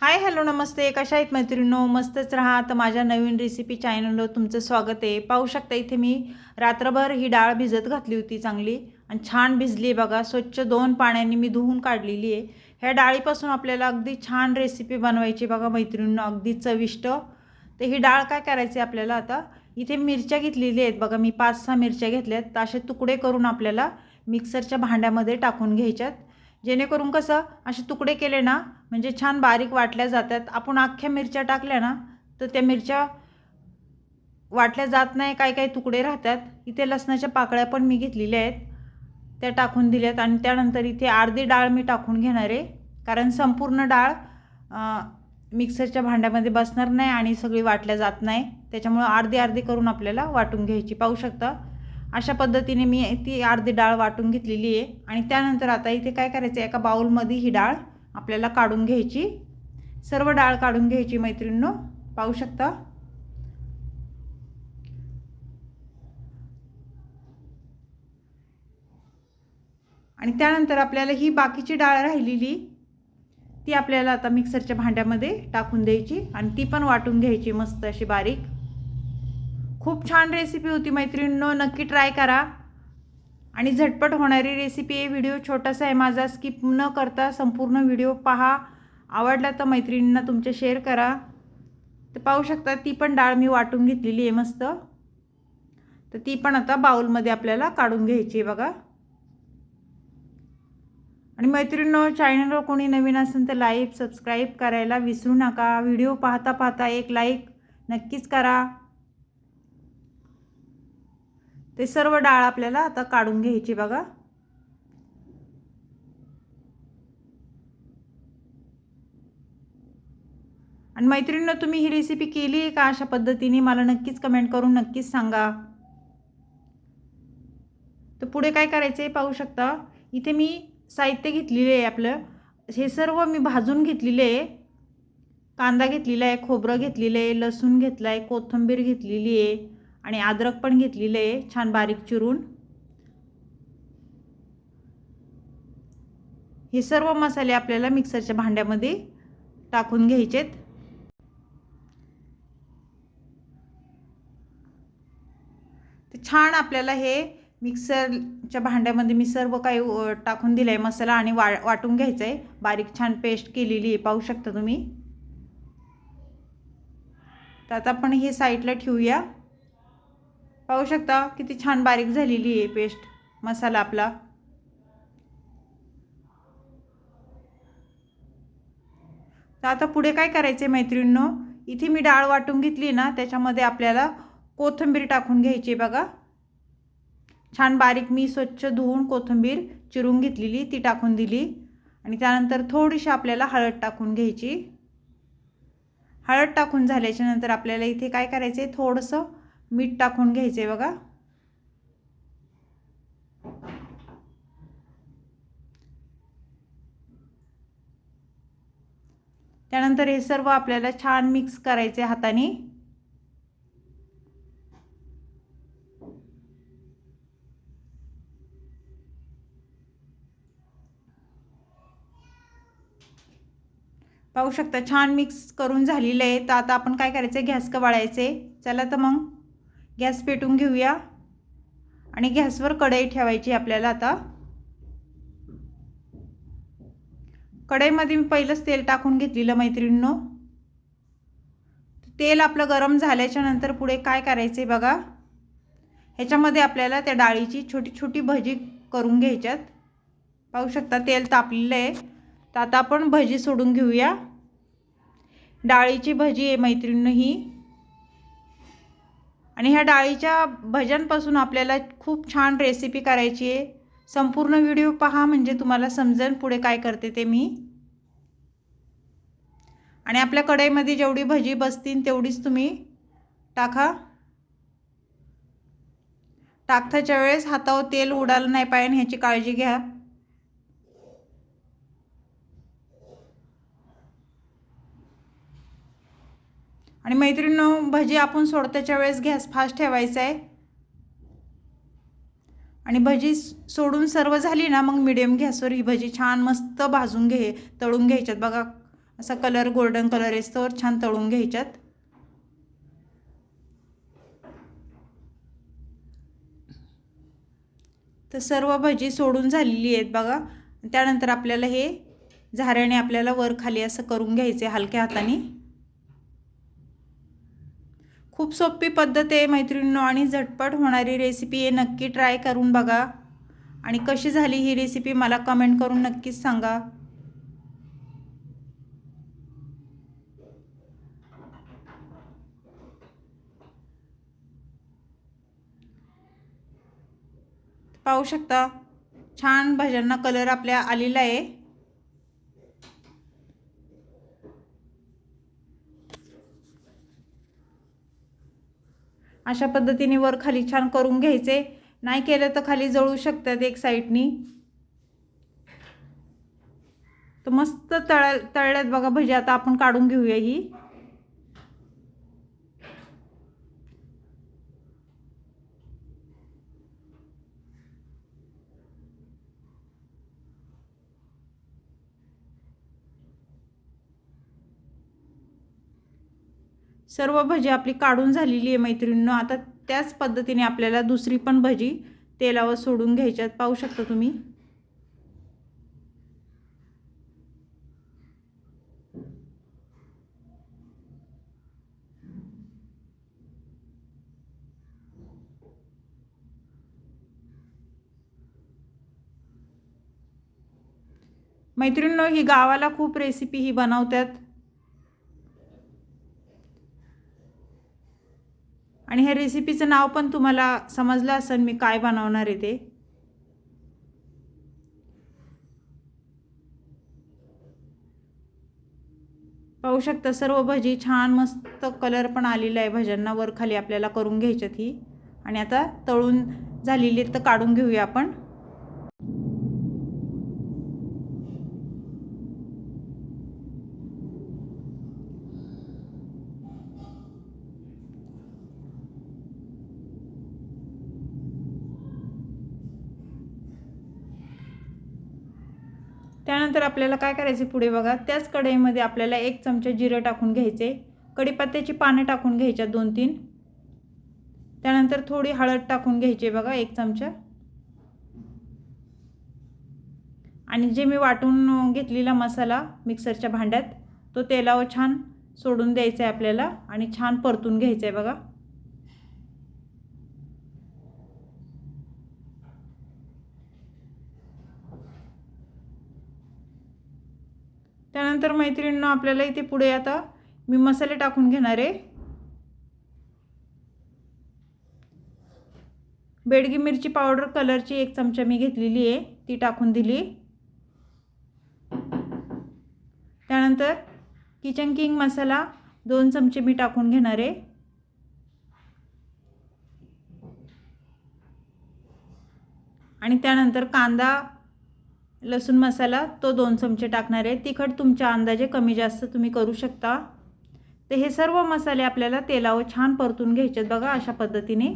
Hi hello नमस्ते, कशा आहेत मैत्रिणींनो? मस्तच राहा. तर माझ्या नवीन रेसिपी चॅनलवर तुमचं स्वागत आहे. पाहू शकता इथे मी रात्रभर ही डाळ भिजत घातली होती चांगली आणि छान भिजली आहे बघा. स्वच्छ 2 पाण्याने मी धुवून काढलेली आहे. ह्या डाळीपासून आपल्याला अगदी छान रेसिपी बनवायची बघा मैत्रिणींनो, अगदी चविष्ट. तर ही डाळ काय करायची आपल्याला, आता इथे मिरच्या घेतलेल्या आहेत बघा, मी 5-6 मिरच्या घेतल्यात. तर असे तुकडे करून आपल्याला मिक्सरच्या भांड्यामध्ये टाकून घ्यायच्यात, जेणेकरून कसं असे तुकडे केले ना म्हणजे छान बारीक वाटल्या जातात. आपण अख्ख्या मिरच्या टाकल्या ना तर त्या मिरच्या वाटल्या जात नाही, काही काही तुकडे राहतात. इथे लसणाच्या पाकळ्या पण मी घेतलेल्या आहेत, त्या टाकून दिल्यात. आणि त्यानंतर इथे अर्धी डाळ मी टाकून घेणार आहे, कारण संपूर्ण डाळ मिक्सरच्या भांड्यामध्ये बसणार नाही आणि सगळी वाटल्या जात नाही. त्याच्यामुळे अर्धी अर्धी करून आपल्याला वाटून घ्यायची. पाहू शकता अशा पद्धतीने मी ती अर्धी डाळ वाटून घेतलेली आहे. आणि त्यानंतर आता इथे काय करायचं, एका बाउलमध्ये ही डाळ आपल्याला काढून घ्यायची. सर्व डाळ काढून घ्यायची मैत्रिणींनो, पाहू शकता. आणि त्यानंतर आपल्याला ही बाकीची डाळ राहिलेली ती आपल्याला आता मिक्सरच्या भांड्यामध्ये टाकून द्यायची आणि ती पण वाटून घ्यायची मस्त अशी बारीक. खूप छान रेसिपी होती मैत्रिणींनो, नक्की ट्राय करा. आणि झटपट होणारी रेसिपी आहे. व्हिडिओ छोटासा आहे माझा, स्किप न करता संपूर्ण व्हिडिओ पहा. आवडला तर मैत्रिणींना तुमच्या शेअर करा. तर पाहू शकता ती पण डाळ मी वाटून घेतलेली आहे मस्त. तर ती पण आता बाउलमध्ये आपल्याला काढून घ्यायची आहे बघा. आणि मैत्रिणींनो, चॅनलवर कोणी नवीन असेल तर लाईक सबस्क्राईब करायला विसरू नका. व्हिडिओ पाहता पाहता एक लाईक नक्कीच करा. ते सर्व डाळ आपल्याला आता काढून घ्यायची बघा. आणि मैत्रिणींनो, तुम्ही ही रेसिपी केली आहे का अशा पद्धतीने, मला नक्कीच कमेंट करून नक्कीच सांगा. तर पुढे काय करायचं आहे पाहू शकता. इथे मी साहित्य घेतलेले आहे आपलं, हे सर्व मी भाजून घेतलेले आहे. कांदा घेतलेला आहे, खोबरं घेतलेलं आहे, लसूण घेतला आहे, कोथिंबीर घेतलेली आहे आणि अद्रक पण घेतलेलं आहे छान बारीक चिरून. हे सर्व मसाले आपल्याला मिक्सरच्या भांड्यामध्ये टाकून घ्यायचेत. तर छान आपल्याला हे मिक्सरच्या भांड्यामध्ये मी सर्व काही टाकून दिलं आहे मसाला आणि वाटून घ्यायचं आहे. बारीक छान पेस्ट केलेली आहे पाहू शकता तुम्ही. तर आता आपण हे साईडला ठेवूया. पाहू शकता किती छान बारीक झालेली आहे पेस्ट मसाला आपला. तर आता पुढे काय करायचं आहे मैत्रिणींनो, इथे मी डाळ वाटून घेतली ना त्याच्यामध्ये आपल्याला कोथिंबीर टाकून घ्यायची बघा. छान बारीक मी स्वच्छ धुवून कोथिंबीर चिरून घेतलेली ती टाकून दिली. आणि त्यानंतर थोडीशी आपल्याला हळद टाकून घ्यायची. हळद टाकून झाल्याच्या नंतर आपल्याला इथे काय करायचं आहे, थोडंसं मीठ टाकून घ्यायचं आहे बघा. त्यानंतर हे सर्व आपल्याला छान मिक्स करायचे हाताने. पाहू शकता छान मिक्स करून झालेलं आहे. तर आता आपण काय करायचं, गॅस कवाळायचे. चला तर मग गॅस पेटून घेऊया आणि गॅसवर कढई ठेवायची आपल्याला. आता कढईमध्ये मी पहिलंच तेल टाकून घेतलेलं मैत्रिणींनो. तेल आपलं गरम झाल्याच्या नंतर पुढे काय करायचे बघा, ह्याच्यामध्ये आपल्याला त्या डाळीची छोटी छोटी भजी करून घ्यायच्यात. पाहू शकता तेल तापलेलं आहे. तर आता आपण भजी सोडून घेऊया. डाळीची भजी आहे मैत्रिणींनो ही. आणि ह्या डाळीच्या भज्यांपासून आपल्याला खूप छान रेसिपी करायची आहे. संपूर्ण व्हिडिओ पहा म्हणजे तुम्हाला समजेल पुढे काय करते ते मी. आणि आपल्या कढईमध्ये जेवढी भजी बसतील तेवढीच तुम्ही टाका. टाकताच्या वेळेस हातावर तेल उडालं नाही पाहिजे ह्याची काळजी घ्या. आणि मैत्रिणींनो, भजी आपण सोडताच्या वेळेस गॅस फास्ट ठेवायचा आहे. आणि भजी सोडून सर्व झाली ना मग मीडियम गॅसवर ही भजी छान मस्त भाजून तळून घ्यायच्यात बघा. असा कलर गोल्डन कलर येस्तोवर छान तळून घ्यायच्यात. तर सर्व भजी सोडून झालेली आहेत बघा. त्यानंतर आपल्याला हे झाऱ्याने आपल्याला वर खाली असं करून घ्यायचे हलक्या हाताने. खूप सोपी पद्धत आहे मैत्रिणींनो आणि झटपट होणारी रेसिपी आहे. नक्की ट्राय करून बघा आणि कशी झाली ही रेसिपी मला कमेंट करून नक्कीच सांगा. पाहू शकता छान भज्यांना कलर आपल्या आलेला आहे. अशा पद्धतीने वर खाली छान करून घ्यायचे. नाही केलं तर खाली जळू शकतात एक साईडनी. तर मस्त तळल्यात बघा भजी. आता आपण काढून घेऊया ही. सर्व भजी आपली काढून झालेली आहे मैत्रिणींनो. आता त्याच पद्धतीने आपल्याला दुसरी पण भजी तेलावर सोडून घ्यायच्यात. पाहू शकता तुम्ही. मैत्रिणींनो ही गावाला खूप रेसिपी ही बनवतात आणि ह्या रेसिपीचं नाव पण तुम्हाला समजलं असेल मी काय बनवणार आहे ते. पाहू शकता सर्व भजी छान मस्त कलर पण आलेला आहे भज्यांना. वर खाली आपल्याला करून घ्यायच्यात ही आणि आता तळून झालेली तर काढून घेऊया आपण. त्यानंतर आपल्याला काय करायचे पुढे बघा. त्याच कढईमध्ये आपल्याला 1 चमचा जिरं टाकून घ्यायचे. कढीपत्त्याची पाने टाकून घ्यायच्या 2-3. त्यानंतर थोडी हळद टाकून घ्यायची बघा 1 चमचा. आणि जे मी वाटून घेतलेला मसाला मिक्सरच्या भांड्यात तो तेलावर छान सोडून द्यायचा आहे आपल्याला आणि छान परतून घ्यायचं आहे बघा. त्यानंतर मैत्रिणींनो आपल्याला इथे पुढे आता मी मसाले टाकून घेणार आहे. बेडगी मिरची पावडर कलरची 1 चमचा मी घेतलेली आहे ती टाकून दिली. त्यानंतर किचन किंग मसाला 2 चमचे मी टाकून घेणार आहे. आणि त्यानंतर कांदा लसूण मसाला तो 2 चमचे टाकणार आहे. तिखट तुमच्या अंदाजे कमी जास्त तुम्ही करू शकता. तर हे सर्व मसाले आपल्याला तेलावर छान परतून घ्यायचे बघा अशा पद्धतीने.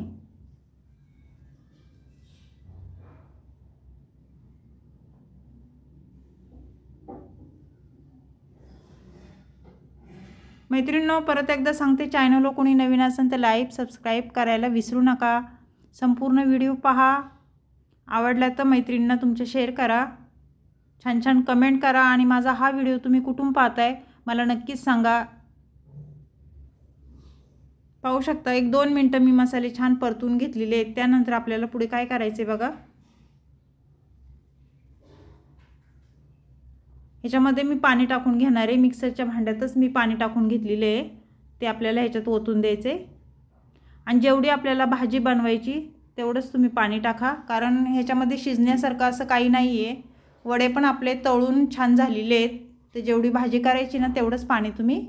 मैत्रिणींनो परत एकदा सांगते, चॅनलला कोणी नवीन असेल तर लाईक सबस्क्राईब करायला विसरू नका. संपूर्ण व्हिडिओ पहा. आवडला तर मैत्रिणींना तुमच्या शेअर करा. छान छान कमेंट करा आणि माझा हा व्हिडिओ तुम्ही कुठून पाहताय मला नक्कीच सांगा. पाहू शकता 1-2 मिनटं मी मसाले छान परतून घेतलेले आहेत. त्यानंतर आपल्याला पुढे काय करायचे बघा. ह्याच्यामध्ये मी पाणी टाकून घेणार आहे. मिक्सरच्या भांड्यातच मी पाणी टाकून घेतलेले आहे. ते आपल्याला ह्याच्यात ओतून द्यायचे आणि जेवढी आपल्याला भाजी बनवायची तेवढंच तुम्ही पाणी टाका. कारण ह्याच्यामध्ये शिजण्यासारखं असं काही नाही आहे. वडे पण आपले तळून छान झालेले आहेत. तर जेवढी भाजी करायची ना तेवढंच पाणी तुम्ही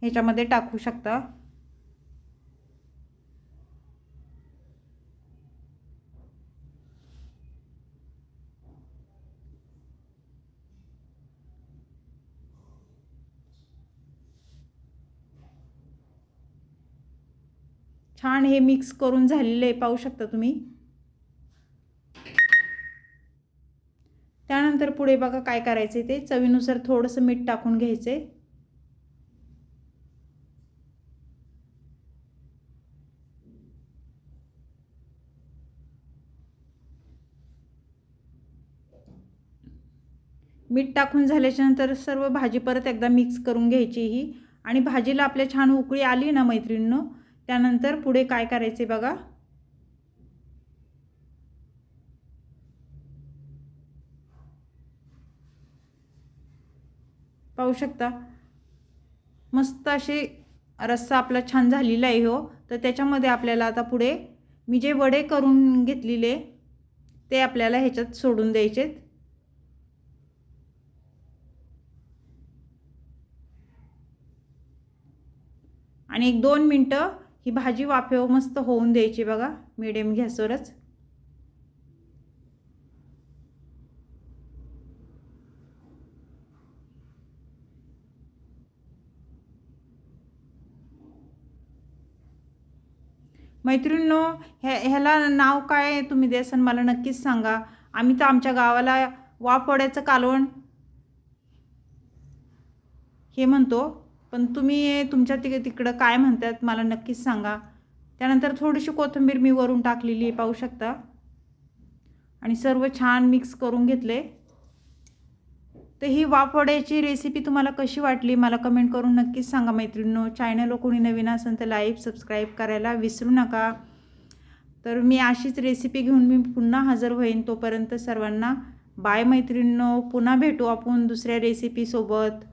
ह्याच्यामध्ये टाकू शकता. छान हे मिक्स करून झालेले आहे पाहू शकता तुम्ही. त्यानंतर पुढे बघा काय करायचं ते चवीनुसार थोडंसं मीठ टाकून घ्यायचं आहे. मीठ टाकून झाल्याच्यानंतर सर्व भाजी परत एकदा मिक्स करून घ्यायची ही. आणि भाजीला आपल्या छान उकळी आली ना मैत्रिणींनो, त्यानंतर पुढे काय करायचे बघा. पाहू शकता मस्त अशी रस्सा आपला छान झालेला आहे हो. तर त्याच्यामध्ये आपल्याला आता पुढे मी जे वडे करून घेतलेले ते आपल्याला ह्याच्यात सोडून द्यायचेत. आणि 1-2 मिनटं ही भाजी वाफेवर मस्त होऊन द्यायची बघा, मीडियम गॅसवरच. मैत्रिणींनो, ह्याला नाव काय तुम्ही द्याल मला नक्कीच सांगा. आम्ही तर आमच्या गावाला वाफवड्याचं कालवण हे म्हणतो, पण तुम्ही तुमच्या तिकडं काय म्हणतात मला नक्कीच सांगा. त्यानंतर थोडीशी कोथिंबीर मी वरून टाकलेली आहे पाहू शकता. आणि सर्व छान मिक्स करून घेतले. तर ही वाफवड्याची रेसिपी तुम्हाला कशी वाटली मला कमेंट करून नक्कीच सांगा मैत्रिणींनो. चॅनलवर कोणी नवीन असेल तर लाईक सबस्क्राईब करायला विसरू नका. तर मी अशीच रेसिपी घेऊन मी पुन्हा हजर होईन. तोपर्यंत सर्वांना बाय मैत्रिणींनो. पुन्हा भेटू आपण दुसऱ्या रेसिपीसोबत.